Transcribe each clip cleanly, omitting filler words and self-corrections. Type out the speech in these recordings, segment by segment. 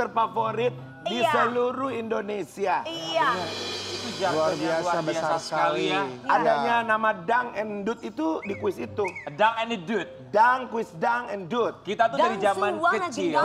terfavorit di seluruh Indonesia. Iya. Itu jargon yang luar biasa sekali ya. Adanya nama Dang and Dut itu di kuis itu. Dang and the Dude. Dang, kuis Dang and Dut. Kita tuh dari zaman kecil.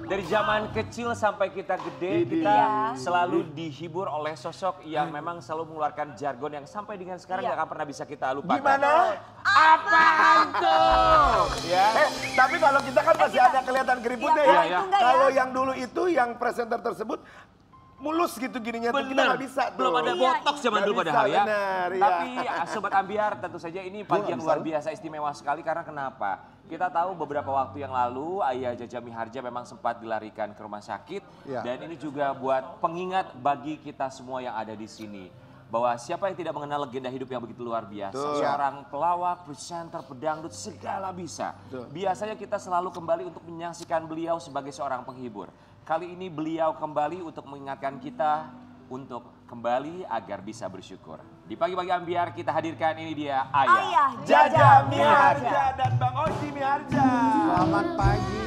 Dari zaman kecil sampai kita gede, kita selalu dihibur oleh sosok yang memang selalu mengeluarkan jargon yang sampai dengan sekarang gak akan pernah bisa kita lupakan. Gimana? Apaan tuh? Ya. Tapi kalau kita kan masih ada kelihatan keriputnya ya. Iya. Kalau yang dulu itu, yang presenter tersebut, mulus gitu gininya tuh, kita nggak bisa tuh. Belum ada botox zaman dulu padahal ya. Bener, Tapi Sobat Ambiar tentu saja ini pagi yang luar biasa istimewa sekali karena kenapa? Kita tahu beberapa waktu yang lalu Ayah Jaja Miharja memang sempat dilarikan ke rumah sakit. Dan ini juga buat pengingat bagi kita semua yang ada di sini. Bahwa siapa yang tidak mengenal legenda hidup yang begitu luar biasa. Seorang pelawak, presenter, pedangdut, segala bisa. Biasanya kita selalu kembali untuk menyaksikan beliau sebagai seorang penghibur. Kali ini beliau kembali untuk mengingatkan kita untuk kembali agar bisa bersyukur. Di pagi-pagi Ambiar kita hadirkan ini dia Ayah Jaja Miharja dan Bang Oji Miharja. Selamat pagi.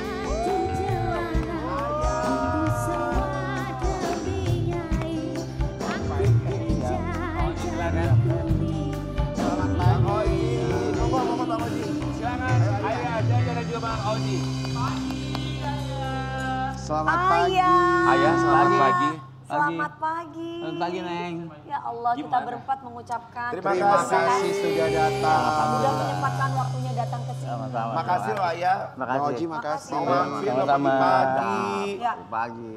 Selamat pagi. Ayah, selamat pagi. Selamat pagi. Selamat pagi, Neng. Ya Allah, kita berempat mengucapkan Terima kasih sudah datang. Sudah menyempatkan waktunya datang ke sini. Makasih loh Ayah. Bang Oji, makasih. Pagi. Ya. Pagi.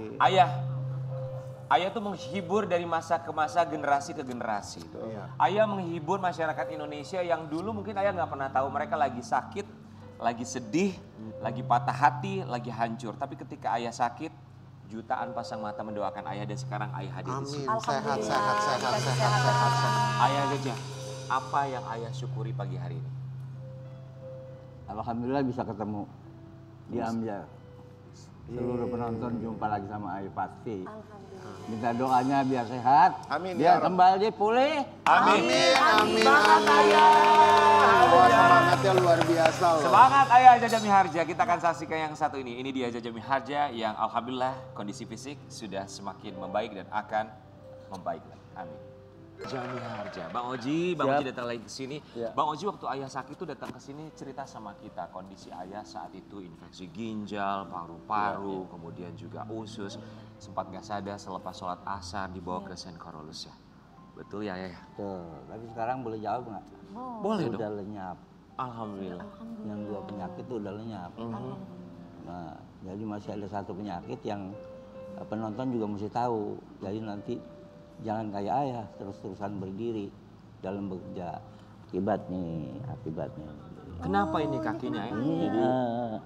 Ayah tuh menghibur dari masa ke masa, generasi ke generasi. Ayah menghibur masyarakat Indonesia yang dulu mungkin Ayah nggak pernah tahu mereka lagi sakit, lagi sedih, lagi patah hati, lagi hancur. Tapi ketika Ayah sakit, jutaan pasang mata mendoakan Ayah dan sekarang Ayah hadir di sini. Sehat. Ayah Jaja, apa yang Ayah syukuri pagi hari ini? Alhamdulillah bisa ketemu di Ambiar. Seluruh penonton jumpa lagi sama Ayah pasti. Minta doanya biar sehat, Amin, biar ya Rabb. kembali pulih. Amin. Semangatnya luar biasa loh. Semangat Ayah Jaja Miharja, kita akan saksikan yang satu ini. Ini dia Jaja Miharja yang alhamdulillah kondisi fisik sudah semakin membaik dan akan membaik lagi. Amin. Jaja Miharja, Bang Oji datang lagi ke sini. Bang Oji waktu Ayah sakit tuh datang ke sini cerita sama kita kondisi Ayah saat itu infeksi ginjal, paru-paru, kemudian juga usus. Sempat gak sadar selepas sholat asar dibawa ke St. Carolus ya. Betul ya Ayah? Tuh, tapi sekarang boleh jawab nggak? Boleh dong. Udah lenyap. Alhamdulillah. Yang dua penyakit tuh udah lenyap. Nah, jadi masih ada satu penyakit yang penonton juga mesti tahu. Jadi nanti jangan kayak Ayah terus-terusan berdiri dalam bekerja. Akibatnya. Kenapa ini kakinya ya? Jadi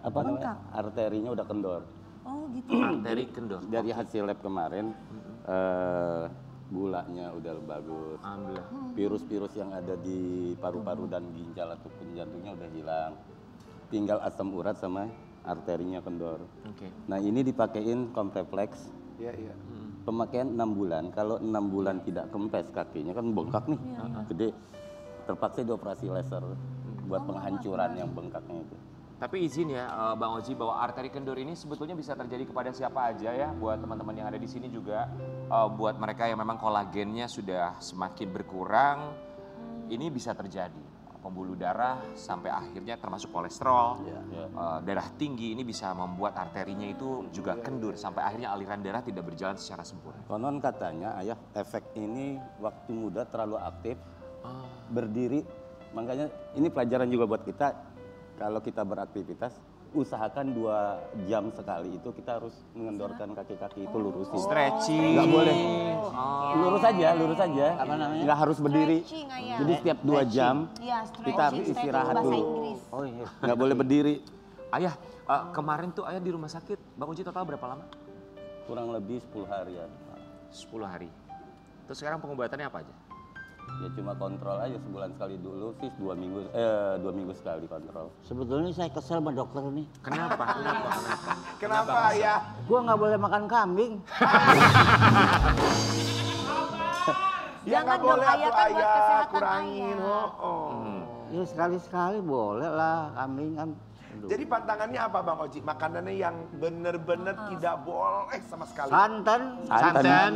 apa namanya, arterinya udah kendor. Oh gitu. Arteri kendor. Dari hasil lab kemarin gulanya udah bagus. Alhamdulillah. Virus-virus yang ada di paru-paru dan ginjal ataupun jantungnya udah hilang. Tinggal asam urat sama arterinya kendor. Oke. Nah ini dipakein Compreflex. Iya. Pemakaian 6 bulan. Kalau 6 bulan tidak kempes kakinya kan bengkak nih. Gede. Terpaksa dioperasi laser buat penghancuran yang bengkaknya itu. Tapi izin ya Bang Oji bahwa arteri kendor ini sebetulnya bisa terjadi kepada siapa aja ya. Buat teman-teman yang ada di sini juga, buat mereka yang memang kolagennya sudah semakin berkurang, ini bisa terjadi. Pembuluh darah sampai akhirnya termasuk kolesterol, darah tinggi ini bisa membuat arterinya itu juga kendur. Sampai akhirnya aliran darah tidak berjalan secara sempurna. Konon katanya Ayah efek ini waktu muda terlalu aktif, berdiri. Makanya ini pelajaran juga buat kita. Kalau kita beraktivitas, usahakan 2 jam sekali itu kita harus mengendorkan kaki-kaki itu lurusin. Stretching. Nggak boleh. Lurus aja. Apa namanya? Nggak harus berdiri. Jadi setiap 2 jam kita harus istirahat dulu. Oh iya. Nggak boleh berdiri. Ayah, kemarin tuh Ayah di rumah sakit, Bang Oji total berapa lama? Kurang lebih 10 harian. 10 hari. Terus sekarang pengobatannya apa aja? Ya cuma kontrol aja sebulan sekali dulu sih 2 minggu sekali kontrol. Sebetulnya saya kesel sama dokter nih. Kenapa? Kenapa Ayah? Gua nggak boleh makan kambing. Ya nggak boleh Ayah, tuh kan buat Ayah, kesehatan kurangin. Ayah. Ya sekali-sekali boleh lah kambing kan. Jadi pantangannya apa Bang Oji? Makanannya yang bener-bener tidak boleh sama sekali. Santan. Santan.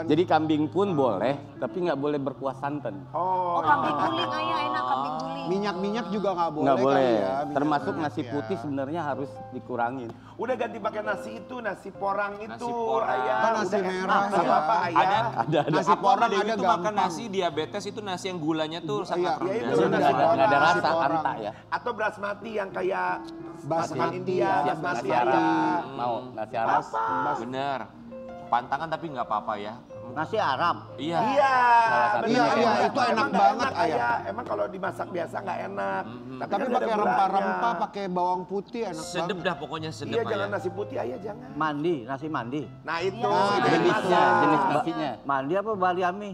Jadi kambing pun boleh, tapi nggak boleh berkuah santan. Oh, kambing guling ayah enak kambing guling. Minyak-minyak juga nggak boleh. Nggak kali boleh. ya, minyak Termasuk minyak nasi ya. putih sebenarnya harus dikurangin. Udah ganti pakai nasi itu, nasi porang itu, Nasi porang. ayah. Kan nasi Udah merah enak, ya. apa ayah? Ada. Nasi Aku porang sama Dewi ada tuh makan gampang. nasi diabetes itu nasi yang gulanya tuh sangat iya, itu rendah. nasi porang. Nggak ada Nasi rasa, porang. anta ya. Atau basmati yang kayak masakan Basmati, India, ya, basmati Nasi Arab. ayah. Mau nasi Arab. Bener. Pantangan tapi nggak apa-apa ya. Nasi Arab. Iya. Iya, satu. bener. Iya, Emang itu enak nggak banget, ayah. ayah. Emang kalau dimasak biasa nggak enak. Tapi kan ada pakai gulanya. rempah-rempah, pakai bawang putih enak Sedep banget. dah pokoknya sedep Iya, jangan ayah. nasi putih ayah jangan. Nasi mandi. Nah itu, Iya. itu yang Jenisnya, masak. jenis nasinya. Mandi apa bariami?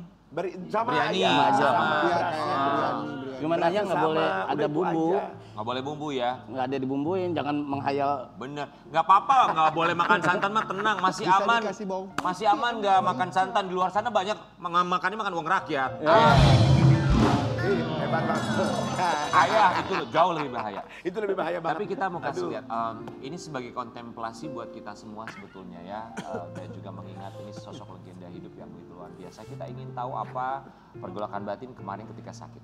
Sama Biryani, ayah, sama. Iya, berasnya. kayak biryani. Cuman Berasnya ayah nggak sama, boleh udah ada itu bumbu. aja. Nggak boleh bumbu ya. Nggak ada dibumbuin, jangan menghayal. Bener. Nggak apa-apa, nggak boleh makan santan mah tenang, masih Bisa aman. dikasih bawang putih. Masih aman nggak makan santan. Di luar sana banyak makannya makan uang rakyat. Ih, hebat banget. Ayah itu jauh lebih bahaya. Itu lebih bahaya banget. Tapi kita mau kasih Aduh. lihat, ini sebagai kontemplasi buat kita semua sebetulnya ya. Dan juga mengingat ini sosok legenda hidup yang begitu luar biasa. Kita ingin tahu apa pergolakan batin kemarin ketika sakit.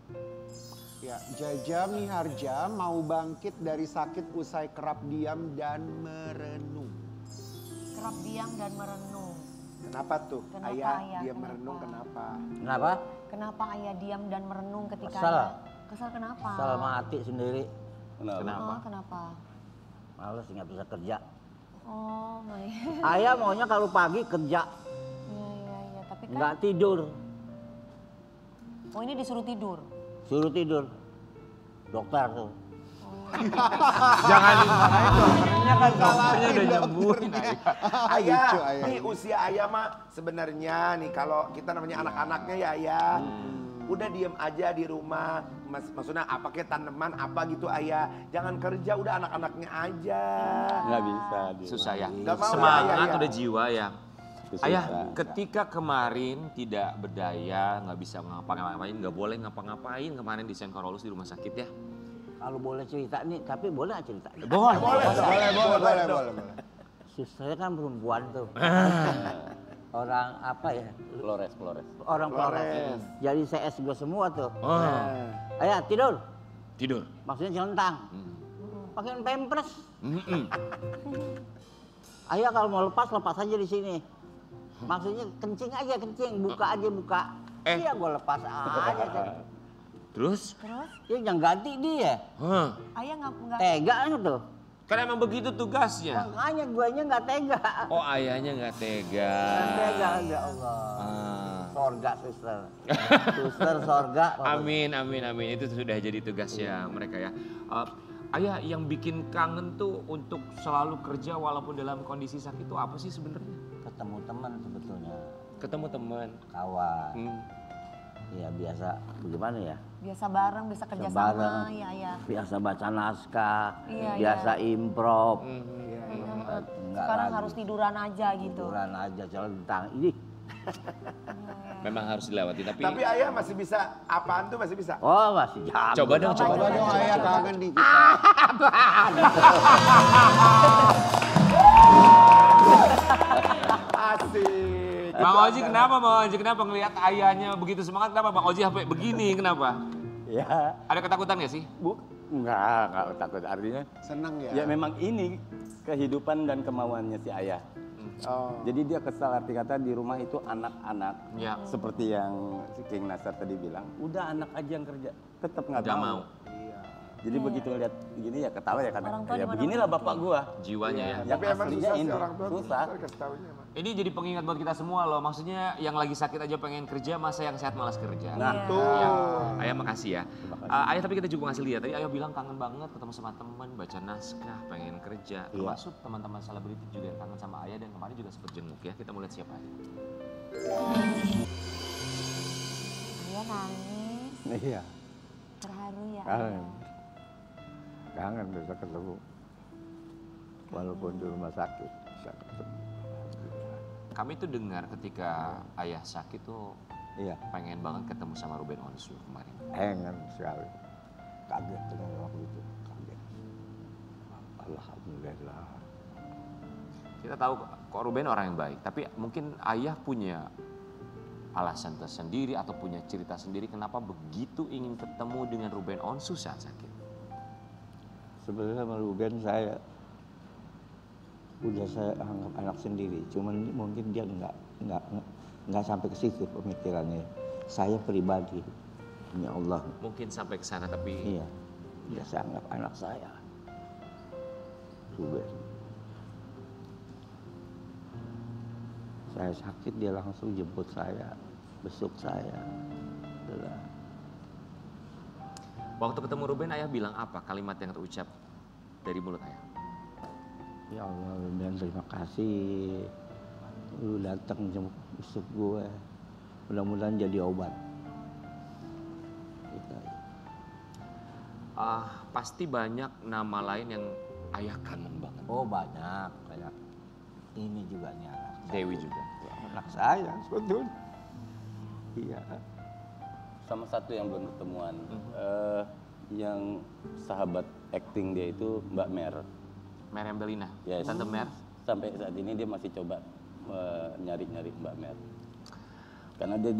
Ya, Jaja Miharja mau bangkit dari sakit usai kerap diam dan merenung. Kerap diam dan merenung. Kenapa tuh? Kenapa, ayah, ayah? dia Kenapa? merenung kenapa? Kenapa? Kenapa ayah diam dan merenung ketika Kesel. Kesel kenapa? Sama hati sendiri. Oh, kenapa? Males nggak bisa kerja. Oh, my. Ayah maunya kalau pagi kerja, Iya. Tapi kan, nggak tidur. oh ini disuruh tidur. Suruh tidur. Dokter tuh. Jangan dimarahin dokternya kan dokternya udah nyembuhin. Ayah, lucu, ayah. nih usia ayah mah sebenarnya nih kalau kita namanya anak-anaknya ya ayah. Udah diem aja di rumah, maksudnya apa kayak tanaman apa gitu ayah. Jangan kerja, udah anak-anaknya aja. Nggak bisa. Susah ya. Nggak mau ya, Semangat ayah. udah jiwa ya. Susah. Ayah, ketika kemarin tidak berdaya, nggak bisa ngapa-ngapain, nggak boleh ngapa-ngapain kemarin di St. Carolus di rumah sakit ya. Kalau boleh cerita nih, tapi boleh nggak cerita? Boleh. Boleh. Susternya kan perempuan tuh. Orang apa ya? Flores. Orang Flores. Jadi CS gue semua tuh. Oh, Ayah tidur. tidur. Maksudnya celentang. Pakai pampers. Mm-mm. Ayah kalau mau lepas aja di sini. Maksudnya kencing aja kencing, buka aja buka. Iya gue lepas aja. Terus? Dia yang ganti dia. Hah. Ayah nggak Tega tuh. Kan emang begitu tugasnya. Makanya guanya nggak tega. Oh ayahnya nggak tega. Nggak tega ya Allah. Ah. Sorga suster. Suster sorga. Amin. Itu sudah jadi tugasnya mereka ya. Ayah yang bikin kangen tuh untuk selalu kerja walaupun dalam kondisi sakit itu apa sih sebenarnya? Ketemu teman sebetulnya. Ketemu teman. Kawan. Hmm. Ya biasa bagaimana ya? biasa bareng, bisa kerja Bareng. sama, ya ayah. Biasa baca naskah, Iya, biasa improv. Enggak Sekarang lagi. harus tiduran aja gitu. Tiduran aja celentang. Ini. Memang harus dilewati tapi ayah masih bisa, apaan tuh masih bisa? Oh masih jam. coba dong. Coba dong ayah kangen di kita. Asik. Bang Oji kenapa ngelihat ayahnya begitu semangat, kenapa Bang Oji sampai begini, kenapa? Ya, Ada ketakutan gak sih? enggak takut. Artinya Seneng ya. ya memang ini kehidupan dan kemauannya si ayah. Oh. Jadi dia kesal, arti kata di rumah itu anak-anak. Ya. Seperti yang si King Nasar tadi bilang, udah anak aja yang kerja, tetap nggak Nggak mau. mau. Jadi begitu lihat begini ya ketawa ya karena Orang tua ya dimana beginilah mana bapak gua. Jiwanya ya. Yang Tapi emang aslinya susah sih ini orang tua. susah. Kasih taunya emang. Ini jadi pengingat buat kita semua loh, maksudnya yang lagi sakit aja pengen kerja, masa yang sehat malas kerja. Nah, Tuh. Ayah makasih ya. Ayah tapi kita juga ngasih lihat, tadi ayah bilang kangen banget ketemu sama teman, baca naskah, pengen kerja. Termasuk teman-teman selebriti juga yang kangen sama ayah dan kemarin juga sempet jenguk ya. Kita mau lihat siapa aja. Ayah nangis, Iya, terharu ya. kangen. Kangen bisa ketemu. Walaupun di rumah sakit bisa ketemu. Kami tuh dengar ketika ayah sakit tuh Iya, pengen banget ketemu sama Ruben Onsu kemarin. pengen sekali. Kaget dengan waktu itu, kaget. Alhamdulillah. Kita tahu kok Ruben orang yang baik, tapi mungkin ayah punya alasan tersendiri atau punya cerita sendiri kenapa begitu ingin ketemu dengan Ruben Onsu saat sakit. Sebenarnya sama Ruben saya udah saya anggap anak sendiri, cuman mungkin dia nggak sampai ke situ pemikirannya. Saya pribadi, demi Allah. Mungkin sampai ke sana tapi Iya, dia saya anggap anak saya. Ruben. Saya sakit dia langsung jemput saya, besuk saya. Udah. waktu ketemu Ruben ayah bilang apa kalimat yang terucap dari mulut ayah? Ya Allah, Ruben terima kasih. Lu datang jemput besuk gue. Mudah-mudahan jadi obat. Gitu. Pasti banyak nama lain yang ayah kangen banget. Oh banyak, kayak ini juga nih anak. Dewi juga. Anak saya, sebetulnya. Iya. Sama satu yang belum ketemuan, yang sahabat acting dia itu Mbak Mer. Mer Belina, Yes. Tante Mer. Sampai saat ini dia masih coba nyari-nyari Mbak Mer. Karena dia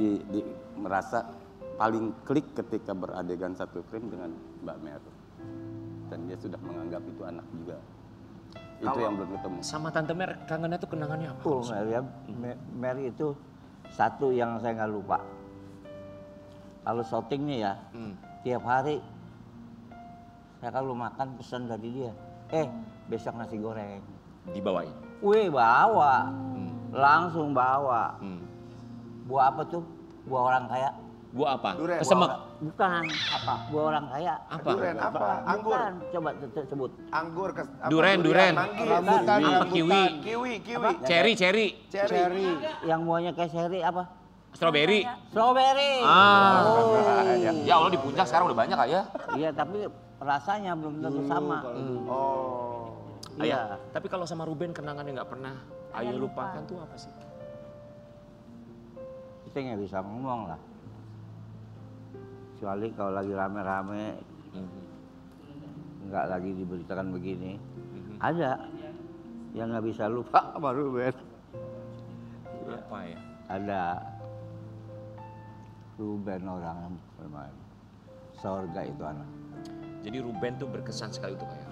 merasa paling klik ketika beradegan satu frame dengan Mbak Mer. Dan dia sudah menganggap itu anak juga. Itu Kalau yang belum ketemu. Sama Tante Mer kangennya tuh kenangannya apa? Oh, Mary itu satu yang saya nggak lupa. Kalau syuting nih ya, tiap hari saya kalau makan pesan dari dia. Besok nasi goreng. Dibawain. Wih bawa, langsung bawa. Buah apa tuh? Buah orang kaya. Buah apa? Durian. Kesemek. Bukan. Apa? Buah orang kaya. Apa? Durian apa? Anggur. Bukan. Coba sebut. Anggur. Duren. Manggis. Rambutan, Apa kiwi? Kiwi. Cherry. Cherry. Yang buahnya kayak seri apa? Strawberry. Strawberry. Ya Allah di puncak sekarang udah banyak ayah. Iya tapi rasanya belum tentu sama. Oh. Ayah, tapi kalau sama Ruben kenangan yang nggak pernah ayah lupakan tuh apa sih? Kita nggak bisa ngomong lah. Kecuali kalau lagi rame-rame, nggak lagi diberitakan begini. Ada yang nggak bisa lupa sama Ruben. Apa ya? Ada Ruben orang bermain. Sorga itu anak. Jadi Ruben tuh berkesan sekali untuk ayah.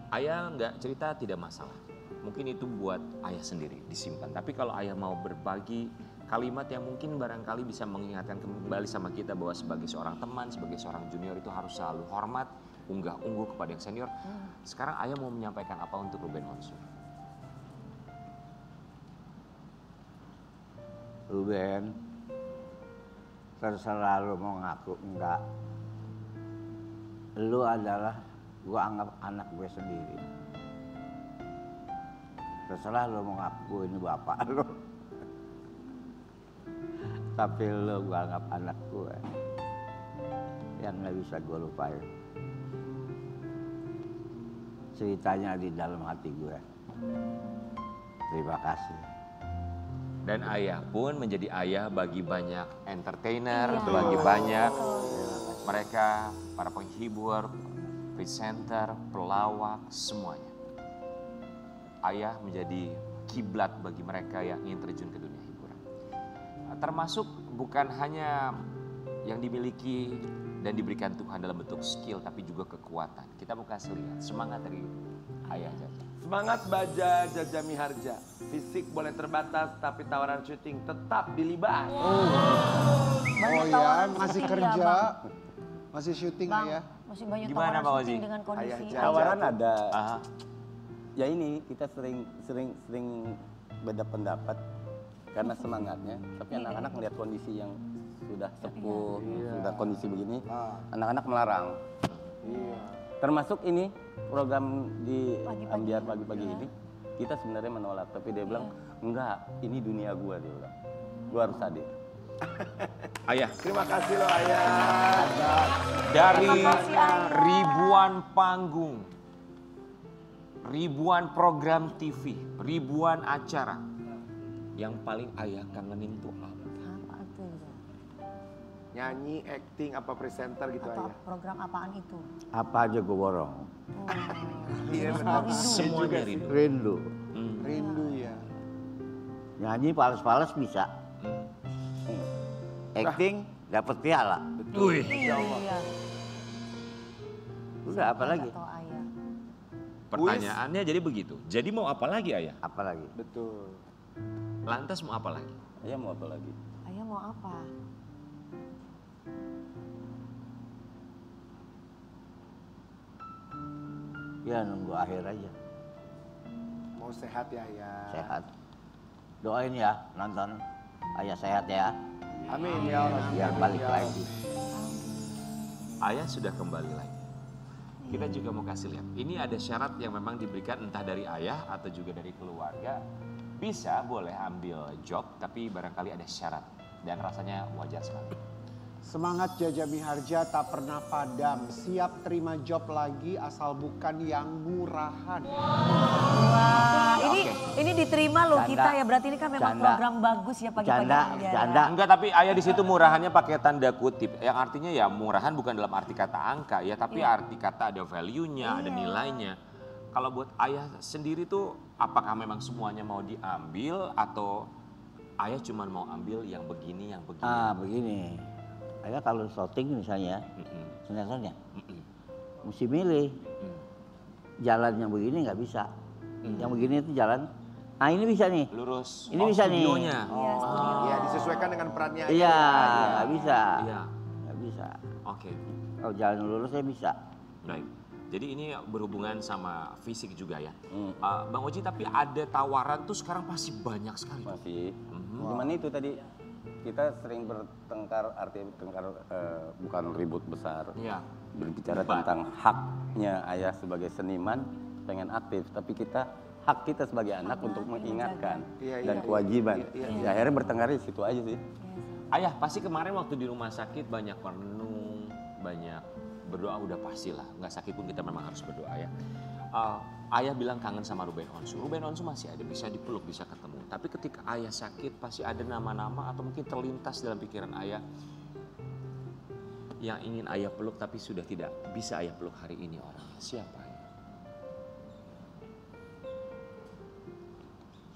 Ayah nggak cerita tidak masalah. Mungkin itu buat ayah sendiri disimpan. Tapi kalau ayah mau berbagi kalimat yang mungkin barangkali bisa mengingatkan kembali sama kita bahwa sebagai seorang teman, sebagai seorang junior itu harus selalu hormat, unggah-ungguh kepada yang senior. Sekarang ayah mau menyampaikan apa untuk Ruben Onsu? Ruben, terserah lu mau ngaku enggak. Lu adalah gua anggap anak gue sendiri. Terserah lu mau ngaku ini bapak lu. Tapi lu gua anggap anak gue. Yang nggak bisa gue lupain. Ceritanya di dalam hati gue. Terima kasih. Dan ayah pun menjadi ayah bagi banyak entertainer, bagi banyak mereka, para penghibur, presenter, pelawak, semuanya. Ayah menjadi kiblat bagi mereka yang ingin terjun ke dunia hiburan. Termasuk bukan hanya yang dimiliki dan diberikan Tuhan dalam bentuk skill, tapi juga kekuatan. Kita mau kasih lihat semangat dari ayah Jaja. Semangat Baja Jaja Miharja. Fisik boleh terbatas, tapi tawaran syuting tetap dilibas. Oh ya, masih syuting kerja, ya, Bang. masih syuting Bang, ya. masih banyak Gimana, tawaran Bang syuting Ozi? dengan kondisi Ayah Jaja. Tawaran ada. Aha. Ya ini kita sering beda pendapat karena semangatnya. Tapi anak-anak melihat kondisi yang sudah sepuh, sudah kondisi begini, anak-anak melarang. Termasuk ini program di Ambiar pagi-pagi ini, kita sebenarnya menolak. Tapi dia bilang, enggak, ini dunia gua, dia bilang. Gua harus hadir. Ayah, Terima kasih loh ayah. dari ribuan panggung, ribuan program TV, ribuan acara, yang paling ayah kangenin tuh apa? Apa tuh? Nyanyi, acting, apa presenter gitu Atau ayah? program apaan itu? Apa aja gue borong. Iya Semua benar. rindu. Semuanya rindu. Rindu. Rindu ya. Nyanyi pales-pales bisa. Acting dapat piala. Wih. Iya. Udah apa lagi? Atau ayah. Pertanyaannya jadi begitu. Jadi mau apa lagi ayah? Apa lagi? Betul. Lantas mau apa lagi? Ayah mau apa lagi? Ayah mau apa? Ya nunggu akhir aja. Mau sehat ya ayah. Sehat. Doain ya nonton. Ayah sehat ya. Amin ya Allah. Biar balik lagi. Ayah sudah kembali lagi. Kita juga mau kasih lihat. Ini ada syarat yang memang diberikan entah dari ayah atau juga dari keluarga. Bisa boleh ambil job tapi barangkali ada syarat. Dan rasanya wajar sekali. Semangat Jaja Miharja tak pernah padam. Siap terima job lagi asal bukan yang murahan. Wah, ini diterima loh Canda. kita ya. Berarti ini kan memang Canda. program bagus ya pagi-pagi. Canda, Andiara. canda. Enggak, tapi ayah di situ murahannya pakai tanda kutip. Yang artinya ya murahan bukan dalam arti kata angka ya, tapi arti kata ada value-nya, ada nilainya. Kalau buat ayah sendiri tuh apakah memang semuanya mau diambil atau ayah cuma mau ambil yang begini, yang begini? Begini. Ayah kalau syuting misalnya, Mm-mm. sinetronnya, Mm-mm. mesti milih. Mm. Jalan yang begini nggak bisa. Yang begini itu jalan. Ah ini bisa nih. Lurus. Ini bisa nih. studionya. Iya, studio. Iya disesuaikan dengan perannya ayah. Iya, nggak bisa. Iya. Nggak bisa. Oke. Kalau jalan lurus saya bisa. Baik. Jadi ini berhubungan sama fisik juga ya. Bang Oji, tapi ada tawaran tuh sekarang pasti banyak sekali. tuh. Masih. Cuman itu tadi kita sering bertengkar, arti bertengkar bukan ribut besar. Iya. Berbicara Debat. tentang haknya ayah sebagai seniman pengen aktif, tapi hak kita sebagai anak untuk mengingatkan Iya, dan iya, kewajiban. iya, Ya, akhirnya bertengkar di situ aja sih. Ayah pasti kemarin waktu di rumah sakit banyak merenung, banyak berdoa udah pastilah. Nggak sakit pun kita memang harus berdoa ya. Ayah bilang kangen sama Ruben Onsu. Ruben Onsu masih ada, bisa dipeluk, bisa ketemu. Tapi ketika ayah sakit pasti ada nama-nama atau mungkin terlintas dalam pikiran ayah yang ingin ayah peluk tapi sudah tidak bisa ayah peluk hari ini orangnya. Siapa ayah?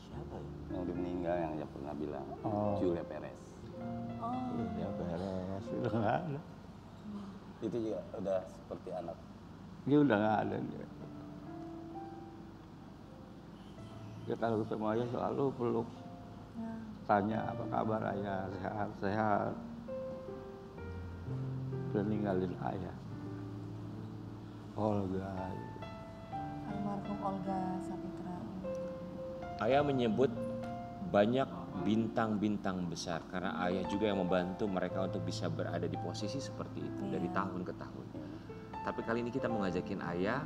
Siapa ya? Yang udah meninggal yang dia pernah bilang, Julia Perez. Ya beres, udah nggak ada. Itu juga udah seperti anak. Dia udah nggak ada. Dia kalau ketemu ayah selalu peluk. Tanya apa kabar ayah, sehat-sehat. Udah ninggalin ayah. Olga. Almarhum Olga Sapitra. Ayah menyebut banyak bintang-bintang besar karena ayah juga yang membantu mereka untuk bisa berada di posisi seperti itu dari tahun ke tahun. Tapi kali ini kita mau ngajakin ayah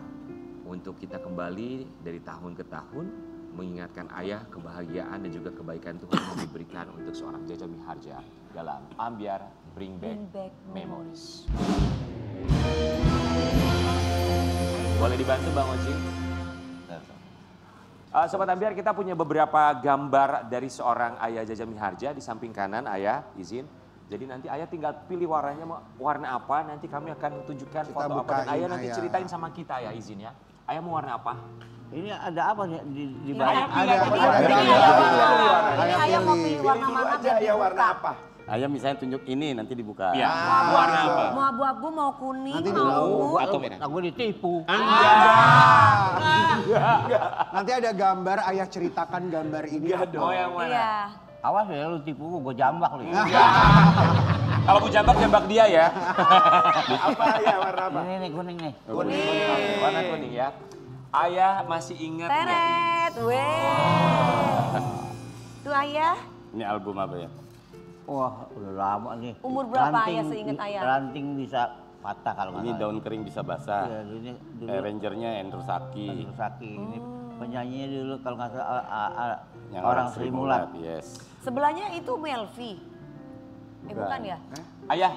untuk kita kembali dari tahun ke tahun mengingatkan ayah kebahagiaan dan juga kebaikan Tuhan yang diberikan untuk seorang Jaja Miharja dalam Ambiar Bring Back Memories. Boleh dibantu Bang Oji? Sobat Ambiar, kita punya beberapa gambar dari seorang ayah Jaja Miharja di samping kanan ayah, izin. Jadi nanti ayah tinggal pilih warnanya mau warna apa, nanti kami akan tunjukkan Kita foto apa dan bukain, ayah nanti ayah. ceritain sama kita ya, izin ya. Ayah mau warna apa? Ini ada apa nih di Ini balik? ayah pilih. ada. Ini Ayah ayah mau pilih. pilih warna Dulu mana aja biar ayah warna dibuka. apa? Ayah misalnya tunjuk ini nanti dibuka. Iya, warna apa? Mau abu-abu, mau kuning, Nanti mau dulu. ungu. Atau merah? Aku ditipu. Nanti ada gambar, ayah ceritakan gambar ini. Oh yang mana? Iya. Awas ya lu tipu gue jambak lu. Kalau mau jambak dia ya. Apa ayah warna apa? Ini nih kuning nih. Kuning. Warna kuning ya. Ayah masih ingat nggak? Teret, weh. Tuh ayah, Ini album apa ya? Wah udah lama nih. Umur berapa ayah seingat ayah? Ranting bisa patah kalau nggak Ini salah. daun kering bisa basah. Iya, ini dulu Arrangernya Andrew Saki. Saki. Ini penyanyinya dulu kalau nggak salah Yang orang Sri Mulat. Yes. sebelahnya itu Melvi. Bukan ya? Ayah.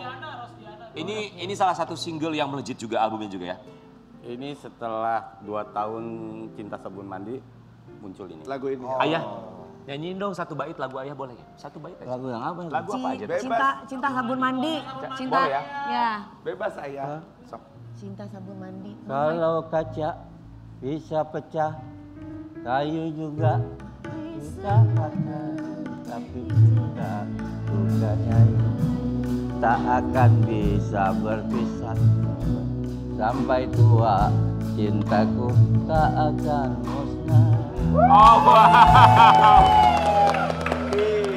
Ini salah satu single yang melejit juga albumnya juga ya. Ini setelah 2 tahun Cinta Sabun Mandi muncul ini. Lagu ini. Ayah, Nyanyiin dong satu bait lagu ayah boleh ya? Satu bait aja. Lagu yang apa? Lagu apa aja? Bebas. Cinta sabun mandi. Cinta. Boleh ya? Ya. Bebas ayah. Sok. Cinta sabun mandi. Kalau kaca bisa pecah, kayu juga bisa patah, tapi cinta bukannya tak akan bisa berpisah. Sampai tua cintaku tak akan musnah. Oh wow.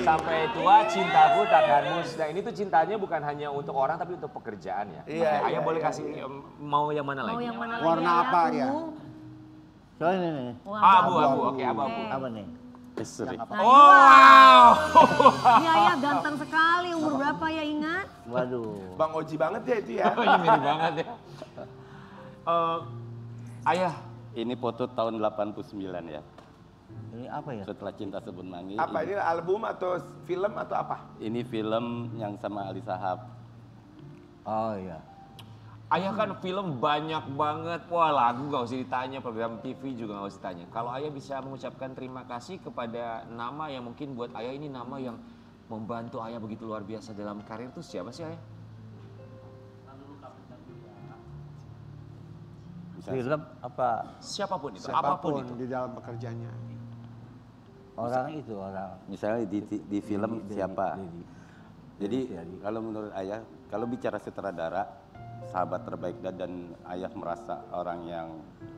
Sampai tua cintaku takkan musnah. Ini tuh cintanya bukan hanya untuk orang tapi untuk pekerjaan ya. Iya, Ayah iya, boleh iya, kasih mau yang mana Mau lagi? yang mana lagi? Warna Ayah? apa ya? Ungu? Soalnya nih, Abu-abu, oke abu-abu. apa nih? Istri. Nah, Wow. ini ayah ganteng sekali. Umur berapa ya ingat? Waduh. Bang Oji banget ya itu ya. Ini mirip banget ya. Ayah, Ini foto tahun 89 ya. Ini apa ya? Setelah Cinta Sabun Mandi. Apa ini album atau film atau apa? Ini film yang sama Ali Sahab. Oh iya. ayah kan film banyak banget. Wah lagu gak usah ditanya, program TV juga gak usah ditanya. Kalau ayah bisa mengucapkan terima kasih kepada nama yang mungkin buat ayah ini nama yang membantu ayah begitu luar biasa dalam karir itu siapa sih ayah? Film apa? Siapapun itu, Siapapun apapun itu. di dalam pekerjaannya. Orang itu orang. Misalnya di film Dedi, siapa? Dedi. Jadi Dedi. kalau menurut ayah, kalau bicara sutradara, sahabat terbaik dan ayah merasa orang yang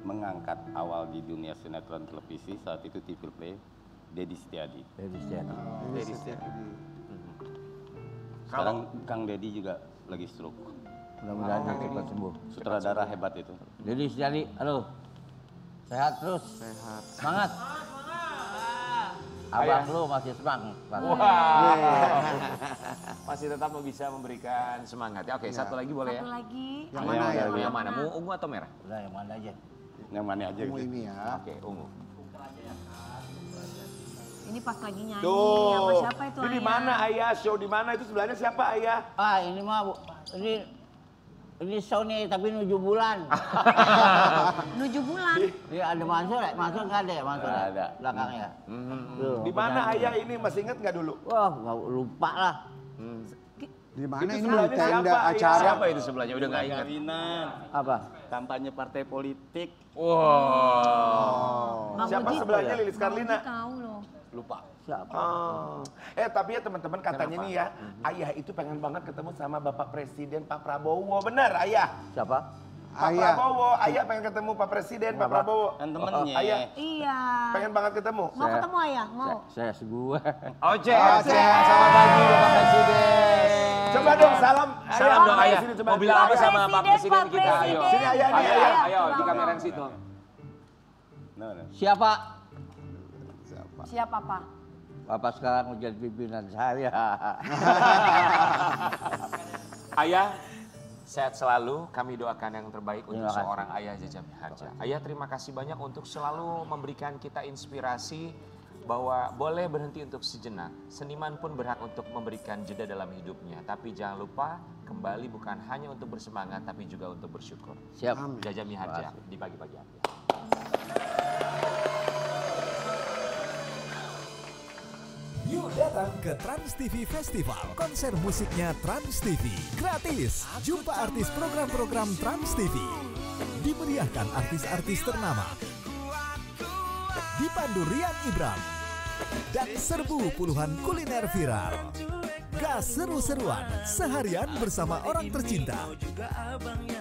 mengangkat awal di dunia sinetron televisi saat itu TV Play, Dedi Setiadi. Dedi Setiadi. Dedi Setiadi. Sekarang Kang Dedi juga lagi stroke. Mudah-mudahan dia cepat sembuh. Sutradara hebat itu. Dedi Setiadi, halo. Sehat terus. Sehat. Semangat. Abang lu masih semangat. Wow. Masih tetap bisa memberikan semangat. Ya, oke, satu lagi boleh ya? Satu lagi. Yang mana ya? Yang mana? Mau ungu atau merah? Udah yang mana aja. Yang mana aja Kamu gitu. ini ya. Oke, ungu. Ini pas lagi nyanyi. Sama Tuh. siapa itu Ini di ayah? mana ayah? Show di mana? Itu sebelahnya siapa ayah? Ah ini mah ini Sony tapi nuju bulan. Menuju bulan. Iya ada Mansur ya? Mansur nggak ada ya? Mansur Nggak ya? ada. Belakangnya. Tuh, Di mana penyanyi. ayah ini? Masih ingat nggak dulu? Wah nggak lupa lah. Di mana Itu ini? sebelahnya Di tenda siapa, Ayah? acara. Siapa itu sebelahnya? Udah nggak ingat. Kawinan, Apa? kampanye partai politik, Wow. Bang Siapa Oji sebelahnya tahu. Lilis Bang Oji Karlina? tahu loh. lupa. Siapa? Oh. Tapi ya teman-teman katanya nih ya, ayah itu pengen banget ketemu sama Bapak Presiden Pak Prabowo. Benar ayah? Siapa? Pak Ayah. Prabowo, ayah pengen ketemu Pak Presiden Pak Prabowo. Kan temennya. Ayah Iya. pengen banget ketemu. Mau ketemu ayah? Mau. Saya segua. Oce. Selamat pagi Bapak Presiden. Coba dong salam. Salam dong ayah. Sini, coba. Mau bilang apa sama Pak Presiden Pak kita? Ayo. Presiden. Sini ayah nih, Ayo, ayah. ayo di kamera yang situ. Nah. Siapa? Siapa Pak? Bapak sekarang menjadi pimpinan saya. Ayah, sehat selalu. Kami doakan yang terbaik untuk Terima kasih. seorang ayah Jaja Miharja. Ayah terima kasih banyak untuk selalu memberikan kita inspirasi bahwa boleh berhenti untuk sejenak. Seniman pun berhak untuk memberikan jeda dalam hidupnya. Tapi jangan lupa kembali bukan hanya untuk bersemangat tapi juga untuk bersyukur. Siap. Jaja Miharja Terima kasih. di pagi-pagi hari. Yuk datang ke Trans TV Festival, konser musiknya Trans TV, gratis. Jumpa artis program-program Trans TV. Dimeriahkan artis-artis ternama. Dipandu Rian Ibram. Dan serbu puluhan kuliner viral. Gas seru-seruan seharian bersama orang tercinta.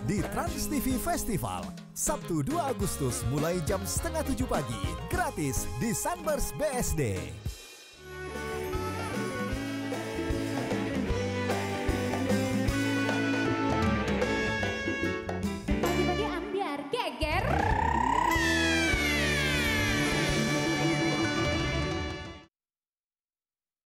Di Trans TV Festival, Sabtu 2 Agustus mulai jam 6:30 pagi, gratis di Sunburst BSD.